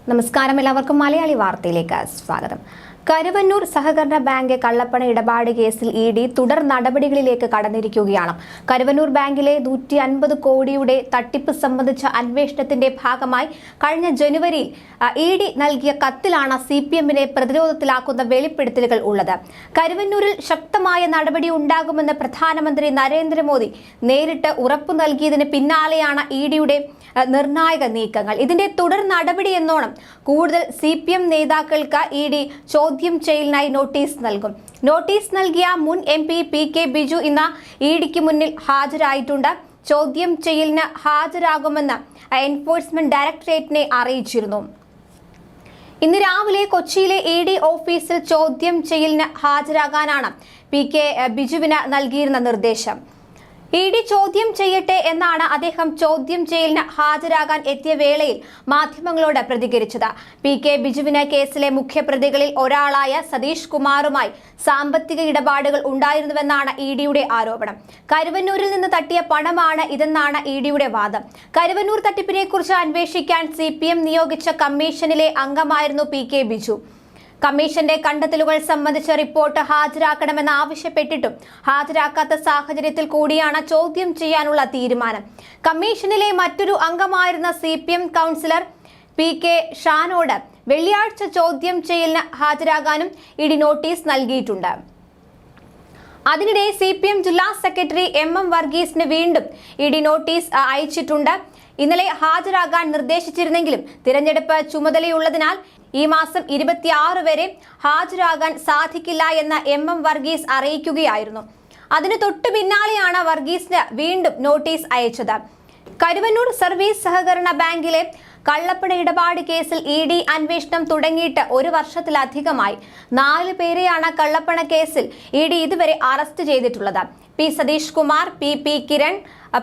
നമസ്കാരം, എല്ലാവർക്കും മലയാളി വാർത്തയിലേക്ക് സ്വാഗതം. കരുവന്നൂർ സഹകരണ ബാങ്ക് കള്ളപ്പണ ഇടപാട് കേസിൽ ഇഡി തുടർ നടപടികളിലേക്ക് കടന്നിരിക്കുകയാണ്. കരുവന്നൂർ ബാങ്കിലെ 150 കോടിയുടെ തട്ടിപ്പ് സംബന്ധിച്ച അന്വേഷണത്തിന്റെ ഭാഗമായി കഴിഞ്ഞ ജനുവരിയിൽ ഇഡി നൽകിയ കത്തിലാണ് CPMനെ പ്രതിരോധത്തിലാക്കുന്ന വെളിപ്പെടുത്തലുകൾ ഉള്ളത്. കരുവന്നൂരിൽ ശക്തമായ നടപടി ഉണ്ടാകുമെന്ന് പ്രധാനമന്ത്രി നരേന്ദ്രമോദി നേരിട്ട് ഉറപ്പു നൽകിയതിന് പിന്നാലെയാണ് ഇഡിയുടെ നിർണായക നീക്കങ്ങൾ. ഇതിന്റെ തുടർ നടപടി എന്നോണം കൂടുതൽ CPM നേതാക്കൾക്ക് ഇഡി ചോദ്യം ചെയ്യലിനായി നോട്ടീസ് നൽകും. നോട്ടീസ് നൽകിയ മുൻ MP PK ബിജു ഇന്ന് ഇഡിക്ക് മുന്നിൽ ഹാജരായിട്ടുണ്ട്. ചോദ്യം ചെയ്യലിന് ഹാജരാകുമെന്ന് എൻഫോഴ്സ്മെന്റ് ഡയറക്ടറേറ്റിനെ അറിയിച്ചിരുന്നു. ഇന്ന് രാവിലെ കൊച്ചിയിലെ ഇഡി ഓഫീസിൽ ചോദ്യം ചെയ്യലിന് ഹാജരാകാനാണ് PK ബിജുവിന് നൽകിയിരുന്ന നിർദ്ദേശം. ഇഡി ചോദ്യം ചെയ്യട്ടെ എന്നാണ് അദ്ദേഹം ചോദ്യം ചെയ്യലിന് ഹാജരാകാൻ എത്തിയ വേളയിൽ മാധ്യമങ്ങളോട് പ്രതികരിച്ചത്. PK ബിജുവിന് കേസിലെ മുഖ്യപ്രതികളിൽ ഒരാളായ സതീഷ് കുമാറുമായി സാമ്പത്തിക ഇടപാടുകൾ ഉണ്ടായിരുന്നുവെന്നാണ് ഇഡിയുടെ ആരോപണം. കരുവന്നൂരിൽ നിന്ന് തട്ടിയ പണമാണ് ഇതെന്നാണ് ഇഡിയുടെ വാദം. കരുവന്നൂർ തട്ടിപ്പിനെ കുറിച്ച് അന്വേഷിക്കാൻ CPM നിയോഗിച്ച കമ്മീഷനിലെ അംഗമായിരുന്നു PK ബിജു. കമ്മീഷന്റെ കണ്ടെത്തലുകൾ സംബന്ധിച്ച റിപ്പോർട്ട് ഹാജരാക്കണമെന്ന് ആവശ്യപ്പെട്ടിട്ടും ഹാജരാക്കാത്ത സാഹചര്യത്തിൽ കൂടിയാണ് ചോദ്യം ചെയ്യാനുള്ള തീരുമാനം. കമ്മീഷനിലെ മറ്റൊരു അംഗമായിരുന്ന CPM കൗൺസിലർ PK ഷാനോട് വെള്ളിയാഴ്ച ചോദ്യം ചെയ്യലിന് ഹാജരാകാനും ഇഡി നോട്ടീസ് നൽകിയിട്ടുണ്ട്. അതിനിടെ CPM ജില്ലാ സെക്രട്ടറി MM വർഗീസിന് വീണ്ടും ഇഡി നോട്ടീസ് അയച്ചിട്ടുണ്ട്. ഇന്നലെ ഹാജരാകാൻ നിർദ്ദേശിച്ചിരുന്നെങ്കിലും തിരഞ്ഞെടുപ്പ് ചുമതലയുള്ളതിനാൽ ഈ മാസം 26 വരെ ഹാജരാകാൻ സാധിക്കില്ല എന്ന് MM വർഗീസ് അറിയിക്കുകയായിരുന്നു. അതിന് തൊട്ടു പിന്നാലെയാണ് വർഗീസിന് വീണ്ടും നോട്ടീസ് അയച്ചത്. കരുവന്നൂർ സർവീസ് സഹകരണ ബാങ്കിലെ കള്ളപ്പണ ഇടപാട് കേസിൽ ഇഡി അന്വേഷണം തുടങ്ങിയിട്ട് 1 വർഷത്തിലധികമായി. 4 പേരെയാണ് കള്ളപ്പണ കേസിൽ ഇഡി ഇതുവരെ അറസ്റ്റ് ചെയ്തിട്ടുള്ളത്. P Satheesh Kumar, PP Kiran,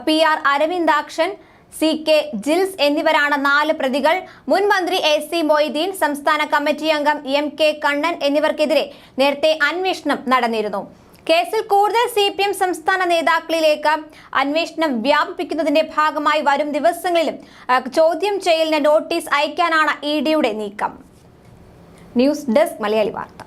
PR Aravindakshan, CK Jils എന്നിവരാണ് 4 പ്രതികൾ. മുൻ മന്ത്രി AC മൊയ്തീൻ, സംസ്ഥാന കമ്മിറ്റി അംഗം MK കണ്ണൻ എന്നിവർക്കെതിരെ നേരത്തെ അന്വേഷണം നടന്നിരുന്നു. കേസിൽ കൂടുതൽ CPM സംസ്ഥാന നേതാക്കളിലേക്ക് അന്വേഷണം വ്യാപിപ്പിക്കുന്നതിന്റെ ഭാഗമായി വരും ദിവസങ്ങളിലും ചോദ്യം ചെയ്യലിന് നോട്ടീസ് അയക്കാനാണ് ഇഡിയുടെ നീക്കം. ന്യൂസ് ഡെസ്ക് മലയാളി വാർത്ത.